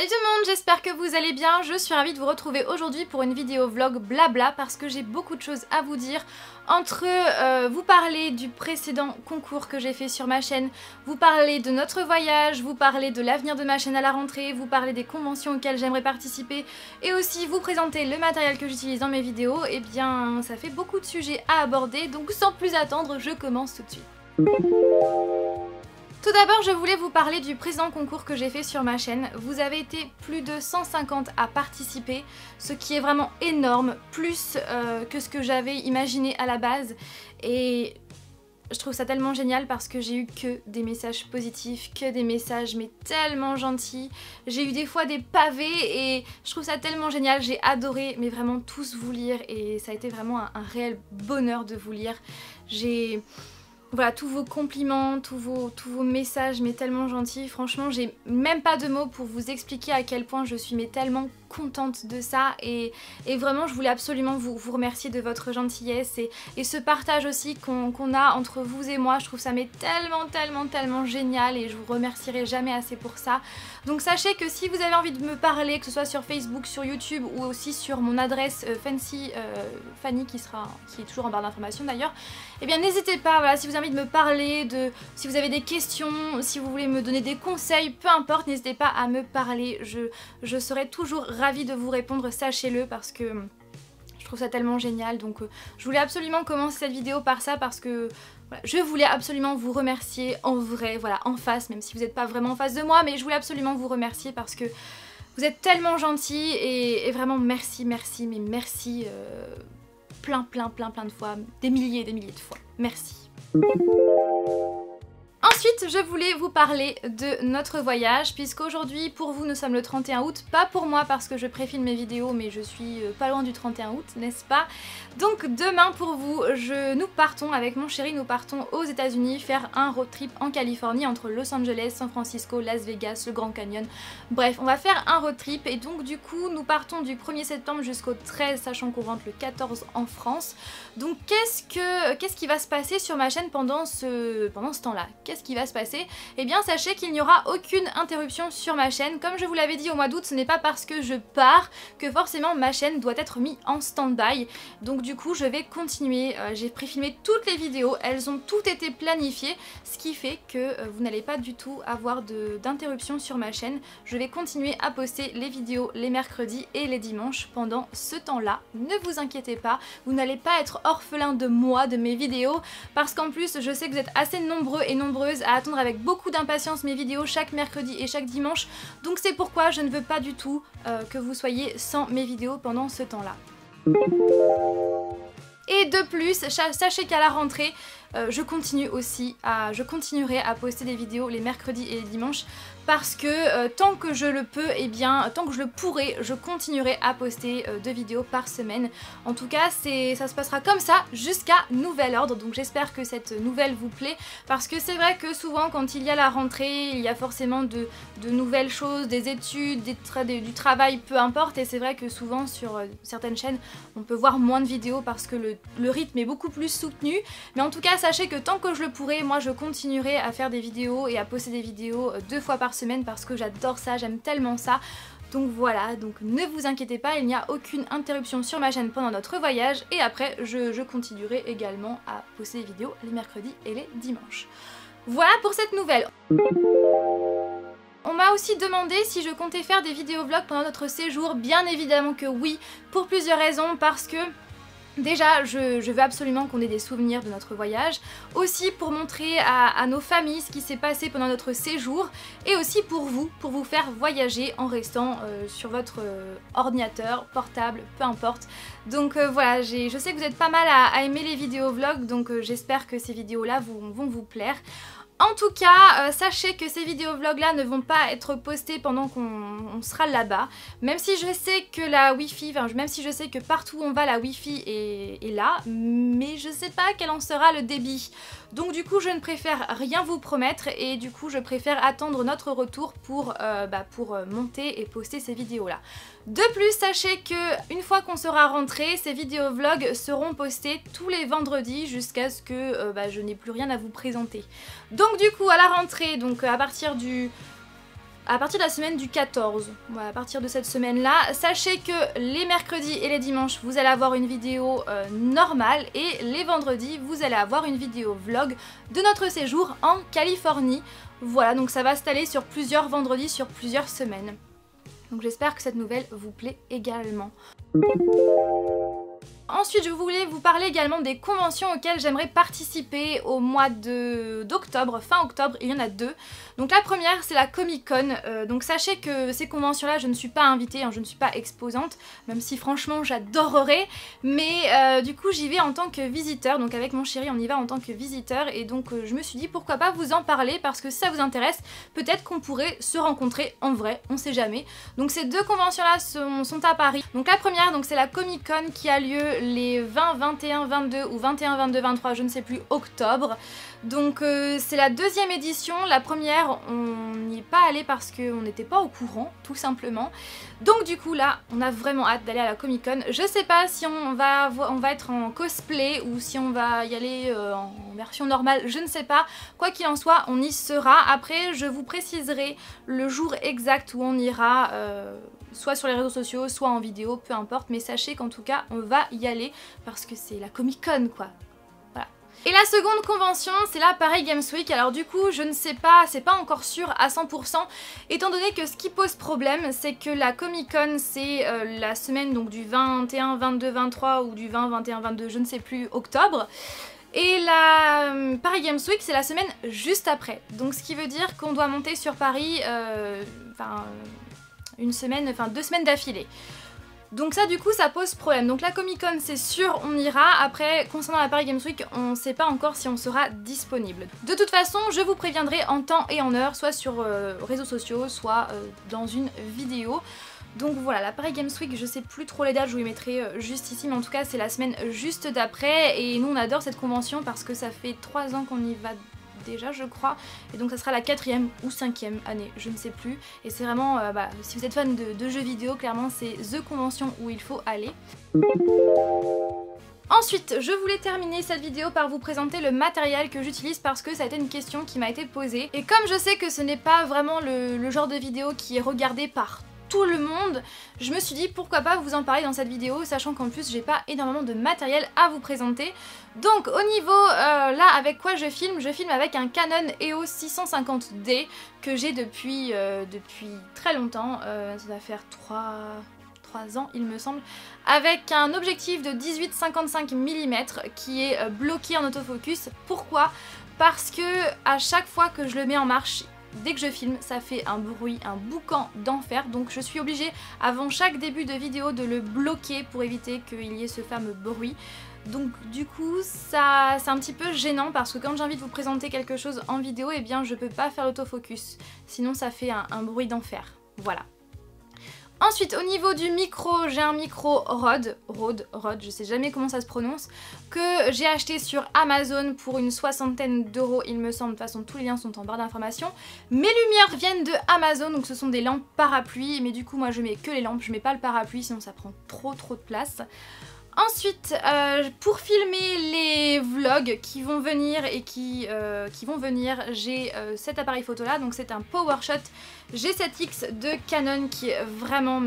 Salut tout le monde, j'espère que vous allez bien. Je suis ravie de vous retrouver aujourd'hui pour une vidéo vlog blabla parce que j'ai beaucoup de choses à vous dire. Entre vous parler du précédent concours que j'ai fait sur ma chaîne, vous parler de notre voyage, vous parler de l'avenir de ma chaîne à la rentrée, vous parler des conventions auxquelles j'aimerais participer et aussi vous présenter le matériel que j'utilise dans mes vidéos, et bien ça fait beaucoup de sujets à aborder, donc sans plus attendre, je commence tout de suite. Tout d'abord, je voulais vous parler du précédent concours que j'ai fait sur ma chaîne. Vous avez été plus de 150 à participer, ce qui est vraiment énorme, plus que ce que j'avais imaginé à la base. Et je trouve ça tellement génial parce que j'ai eu que des messages positifs, que des messages mais tellement gentils. J'ai eu des fois des pavés et je trouve ça tellement génial. J'ai adoré mais vraiment tous vous lire et ça a été vraiment un réel bonheur de vous lire. Voilà, tous vos compliments, tous vos messages, mais tellement gentils. Franchement, j'ai même pas de mots pour vous expliquer à quel point je suis mais tellement contente de ça. Et vraiment, je voulais absolument vous remercier de votre gentillesse et ce partage aussi qu'on a entre vous et moi. Je trouve ça mais tellement génial et je vous remercierai jamais assez pour ça. Donc sachez que si vous avez envie de me parler, que ce soit sur Facebook, sur YouTube ou aussi sur mon adresse Fanny qui est toujours en barre d'informations d'ailleurs, eh bien n'hésitez pas, voilà, si vous avez envie de me parler, si vous avez des questions, si vous voulez me donner des conseils, peu importe, n'hésitez pas à me parler, je serai toujours ravie de vous répondre, sachez-le, parce que je trouve ça tellement génial. Donc je voulais absolument commencer cette vidéo par ça parce que voilà, je voulais absolument vous remercier en vrai, voilà, en face, même si vous n'êtes pas vraiment en face de moi, mais je voulais absolument vous remercier parce que vous êtes tellement gentils et vraiment merci, mais merci plein de fois, des milliers de fois. Merci. Ensuite, je voulais vous parler de notre voyage, puisqu'aujourd'hui, pour vous, nous sommes le 31 août. Pas pour moi, parce que je préfilme mes vidéos, mais je suis pas loin du 31 août, n'est-ce pas? Donc demain, pour vous, nous partons, avec mon chéri, nous partons aux États-Unis faire un road trip en Californie, entre Los Angeles, San Francisco, Las Vegas, le Grand Canyon. Bref, on va faire un road trip, et donc du coup, nous partons du 1er septembre jusqu'au 13, sachant qu'on rentre le 14 en France. Donc qu'est-ce qui va se passer sur ma chaîne pendant ce temps-là? Qu'est-ce qui va se passer? Eh bien sachez qu'il n'y aura aucune interruption sur ma chaîne. Comme je vous l'avais dit au mois d'août, ce n'est pas parce que je pars que forcément ma chaîne doit être mise en stand-by. Donc du coup je vais continuer, j'ai préfilmé toutes les vidéos, elles ont toutes été planifiées, ce qui fait que vous n'allez pas du tout avoir d'interruption sur ma chaîne. Je vais continuer à poster les vidéos les mercredis et les dimanches pendant ce temps-là. Ne vous inquiétez pas, vous n'allez pas être orphelin de moi, de mes vidéos, parce qu'en plus je sais que vous êtes assez nombreux et nombreuses à attendre avec beaucoup d'impatience mes vidéos chaque mercredi et chaque dimanche, donc c'est pourquoi je ne veux pas du tout que vous soyez sans mes vidéos pendant ce temps-là. Et de plus, sachez qu'à la rentrée, je continuerai à poster des vidéos les mercredis et les dimanches parce que tant que je le peux, et bien tant que je le pourrai, je continuerai à poster 2 vidéos par semaine. En tout cas, ça se passera comme ça jusqu'à nouvel ordre, donc j'espère que cette nouvelle vous plaît parce que c'est vrai que souvent quand il y a la rentrée, il y a forcément de nouvelles choses, des études, du travail, peu importe, et c'est vrai que souvent sur certaines chaînes, on peut voir moins de vidéos parce que le rythme est beaucoup plus soutenu, mais en tout cas sachez que tant que je le pourrai, moi je continuerai à faire des vidéos et à poster des vidéos 2 fois par semaine parce que j'adore ça, j'aime tellement ça. Donc voilà, donc ne vous inquiétez pas, il n'y a aucune interruption sur ma chaîne pendant notre voyage et après je continuerai également à poster des vidéos les mercredis et les dimanches. Voilà pour cette nouvelle. On m'a aussi demandé si je comptais faire des vidéos vlogs pendant notre séjour. Bien évidemment que oui, pour plusieurs raisons, parce que déjà, je veux absolument qu'on ait des souvenirs de notre voyage, aussi pour montrer à nos familles ce qui s'est passé pendant notre séjour, et aussi pour vous faire voyager en restant sur votre ordinateur, portable, peu importe. Donc voilà, je sais que vous êtes pas mal à aimer les vidéos vlogs, donc j'espère que ces vidéos-là vont vous plaire. En tout cas, sachez que ces vidéos vlogs là ne vont pas être postées pendant qu'on sera là-bas. Même si je sais que la Wi-Fi, même si je sais que partout où on va la Wi-Fi est là, mais je sais pas quel en sera le débit. Donc du coup je ne préfère rien vous promettre et du coup je préfère attendre notre retour pour monter et poster ces vidéos là. De plus, sachez que une fois qu'on sera rentré, ces vidéos vlogs seront postés tous les vendredis jusqu'à ce que je n'ai plus rien à vous présenter. Donc du coup à la rentrée, donc à partir du à partir de la semaine du 14. Voilà, à partir de cette semaine-là. Sachez que les mercredis et les dimanches, vous allez avoir une vidéo normale et les vendredis, vous allez avoir une vidéo vlog de notre séjour en Californie. Voilà, donc ça va s'étaler sur plusieurs vendredis, sur plusieurs semaines. Donc j'espère que cette nouvelle vous plaît également. Ensuite, je voulais vous parler également des conventions auxquelles j'aimerais participer au mois d'octobre, fin octobre, il y en a deux. Donc la première, c'est la Comic Con. Donc sachez que ces conventions-là, je ne suis pas invitée, hein, je ne suis pas exposante, même si franchement j'adorerais. Mais du coup, j'y vais en tant que visiteur, donc avec mon chéri, on y va en tant que visiteur. Et donc je me suis dit, pourquoi pas vous en parler, parce que si ça vous intéresse, peut-être qu'on pourrait se rencontrer en vrai, on sait jamais. Donc ces deux conventions-là sont à Paris. Donc la première, c'est la Comic Con qui a lieu les 20, 21, 22 ou 21, 22, 23, je ne sais plus, octobre. Donc c'est la deuxième édition. La première, on n'y est pas allé parce qu'on n'était pas au courant, tout simplement. Donc du coup là, on a vraiment hâte d'aller à la Comic Con. Je sais pas si on va être en cosplay ou si on va y aller en version normale, je ne sais pas. Quoi qu'il en soit, on y sera. Après, je vous préciserai le jour exact où on ira, soit sur les réseaux sociaux, soit en vidéo, peu importe. Mais sachez qu'en tout cas, on va y aller parce que c'est la Comic Con, quoi. Et la seconde convention, c'est la Paris Games Week. Alors du coup, je ne sais pas, c'est pas encore sûr à 100%, étant donné que ce qui pose problème, c'est que la Comic Con, c'est la semaine donc du 21, 22, 23 ou du 20, 21, 22, je ne sais plus, octobre. Et la Paris Games Week, c'est la semaine juste après. Donc ce qui veut dire qu'on doit monter sur Paris, deux semaines d'affilée. Donc ça du coup ça pose problème. Donc la Comic Con c'est sûr on ira. Après concernant la Paris Games Week on sait pas encore si on sera disponible. De toute façon je vous préviendrai en temps et en heure, soit sur réseaux sociaux, soit dans une vidéo. Donc voilà, la Paris Games Week, je sais plus trop les dates, je vous les mettrai juste ici, mais en tout cas c'est la semaine juste d'après. Et nous on adore cette convention parce que ça fait 3 ans qu'on y va déjà je crois, et donc ça sera la 4e ou 5e année, je ne sais plus, et c'est vraiment, si vous êtes fan de jeux vidéo, clairement c'est THE convention où il faut aller. Ensuite, je voulais terminer cette vidéo par vous présenter le matériel que j'utilise parce que ça a été une question qui m'a été posée, et comme je sais que ce n'est pas vraiment le genre de vidéo qui est regardé par tout le monde, je me suis dit pourquoi pas vous en parler dans cette vidéo, sachant qu'en plus j'ai pas énormément de matériel à vous présenter. Donc au niveau là avec quoi je filme avec un Canon EOS 650D que j'ai depuis très longtemps, ça va faire 3 ans il me semble, avec un objectif de 18-55 mm qui est bloqué en autofocus. Pourquoi? Parce que à chaque fois que je le mets en marche, dès que je filme, ça fait un bruit, un boucan d'enfer, donc je suis obligée avant chaque début de vidéo de le bloquer pour éviter qu'il y ait ce fameux bruit. Donc du coup ça c'est un petit peu gênant parce que quand j'ai envie de vous présenter quelque chose en vidéo, eh bien je peux pas faire l'autofocus, sinon ça fait un bruit d'enfer, voilà. Ensuite, au niveau du micro, j'ai un micro Rode, je sais jamais comment ça se prononce, que j'ai acheté sur Amazon pour une 60aine d'euros, il me semble. De toute façon, tous les liens sont en barre d'informations. Mes lumières viennent de Amazon, donc ce sont des lampes parapluie, mais du coup, moi je mets que les lampes, je mets pas le parapluie, sinon ça prend trop de place. Ensuite, pour filmer les vlogs qui vont venir et j'ai cet appareil photo là, donc c'est un PowerShot G7X de Canon qui est vraiment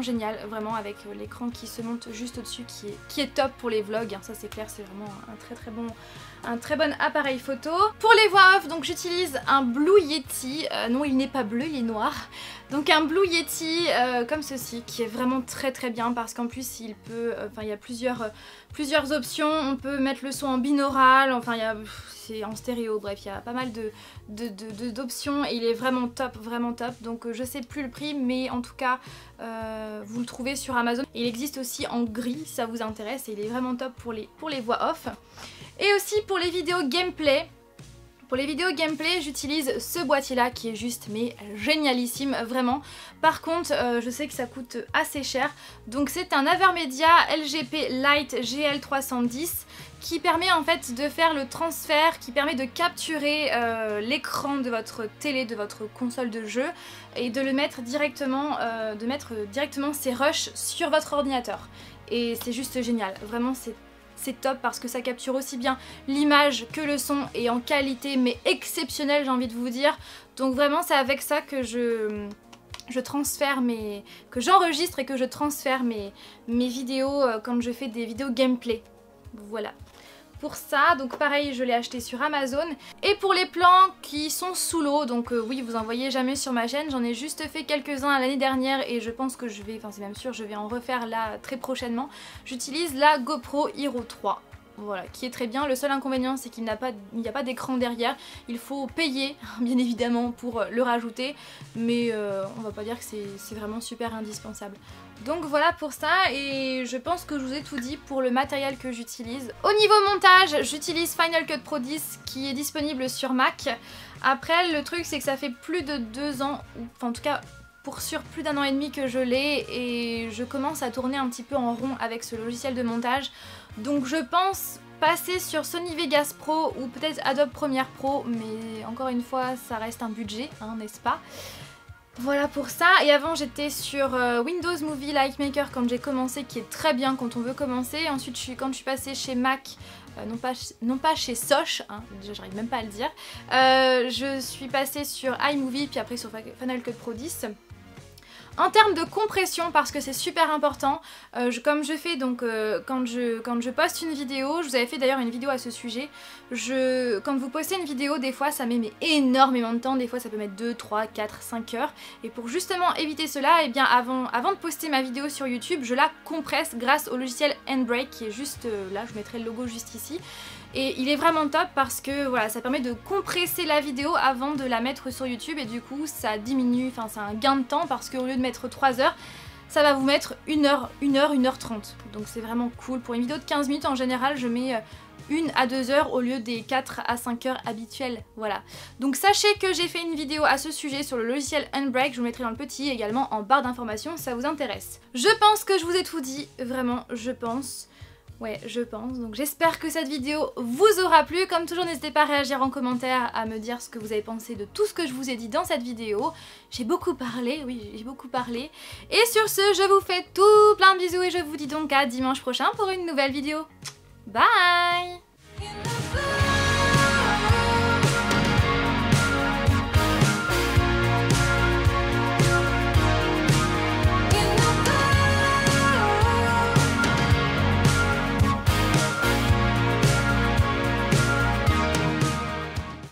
génial, vraiment avec l'écran qui se monte juste au-dessus, qui est top pour les vlogs, hein, ça c'est clair, c'est vraiment un très bon appareil photo. Pour les voix off, donc j'utilise un Blue Yeti, non il n'est pas bleu, il est noir. Donc un Blue Yeti comme ceci qui est vraiment très bien parce qu'en plus il peut, il y a plusieurs options, on peut mettre le son en binaural, enfin c'est en stéréo, bref il y a pas mal d'options et il est vraiment top, donc je sais plus le prix mais en tout cas vous le trouvez sur Amazon. Il existe aussi en gris si ça vous intéresse et il est vraiment top pour les voix off. Et aussi pour les vidéos gameplay. Pour les vidéos gameplay, j'utilise ce boîtier là qui est juste mais génialissime, vraiment. Par contre, je sais que ça coûte assez cher. Donc c'est un Avermedia LGP Lite GL310 qui permet en fait de faire le transfert, qui permet de capturer l'écran de votre télé, de votre console de jeu et de le mettre directement, ses rushs sur votre ordinateur. Et c'est juste génial, vraiment c'est top parce que ça capture aussi bien l'image que le son et en qualité mais exceptionnelle, j'ai envie de vous dire. Donc vraiment c'est avec ça que que j'enregistre et que je transfère mes vidéos quand je fais des vidéos gameplay. Voilà. Pour ça, donc pareil, je l'ai acheté sur Amazon. Et pour les plans qui sont sous l'eau, donc oui, vous en voyez jamais sur ma chaîne, j'en ai juste fait quelques-uns l'année dernière et je pense que je vais, enfin c'est même sûr, je vais en refaire là très prochainement. J'utilise la GoPro Hero 3. Voilà, qui est très bien. Le seul inconvénient, c'est qu'il n'y a pas d'écran derrière. Il faut payer, bien évidemment, pour le rajouter. Mais on va pas dire que c'est vraiment super indispensable. Donc voilà pour ça, et je pense que je vous ai tout dit pour le matériel que j'utilise. Au niveau montage, j'utilise Final Cut Pro 10 qui est disponible sur Mac. Après, le truc, c'est que ça fait plus de 2 ans, enfin en tout cas pour sûr plus d'1 an et demi que je l'ai, et je commence à tourner un petit peu en rond avec ce logiciel de montage. Donc je pense passer sur Sony Vegas Pro ou peut-être Adobe Premiere Pro, mais encore une fois ça reste un budget, hein, n'est-ce pas? Voilà pour ça. Et avant j'étais sur Windows Movie Lightmaker quand j'ai commencé, qui est très bien quand on veut commencer. Ensuite quand je suis passée chez Mac, non pas chez Soch, hein, déjà j'arrive même pas à le dire, je suis passée sur iMovie puis après sur Final Cut Pro 10. En termes de compression, parce que c'est super important, comme je fais donc quand je poste une vidéo, je vous avais fait d'ailleurs une vidéo à ce sujet, quand vous postez une vidéo, des fois ça met énormément de temps, des fois ça peut mettre 2, 3, 4, 5 heures, et pour justement éviter cela, et bien avant de poster ma vidéo sur YouTube, je la compresse grâce au logiciel Handbrake qui est juste là, je vous mettrai le logo juste ici. Et il est vraiment top parce que voilà, ça permet de compresser la vidéo avant de la mettre sur YouTube, et du coup ça diminue, enfin c'est un gain de temps parce qu'au lieu de mettre 3 heures, ça va vous mettre 1 heure, 1h30. Donc c'est vraiment cool. Pour une vidéo de 15 minutes en général, je mets 1 à 2 heures au lieu des 4 à 5 heures habituelles. Voilà. Donc sachez que j'ai fait une vidéo à ce sujet sur le logiciel Handbrake, je vous mettrai dans le petit également en barre d'informations si ça vous intéresse. Je pense que je vous ai tout dit, vraiment, je pense. Ouais, je pense. Donc j'espère que cette vidéo vous aura plu. Comme toujours, n'hésitez pas à réagir en commentaire, à me dire ce que vous avez pensé de tout ce que je vous ai dit dans cette vidéo. J'ai beaucoup parlé, oui, j'ai beaucoup parlé. Et sur ce, je vous fais tout plein de bisous et je vous dis donc à dimanche prochain pour une nouvelle vidéo. Bye!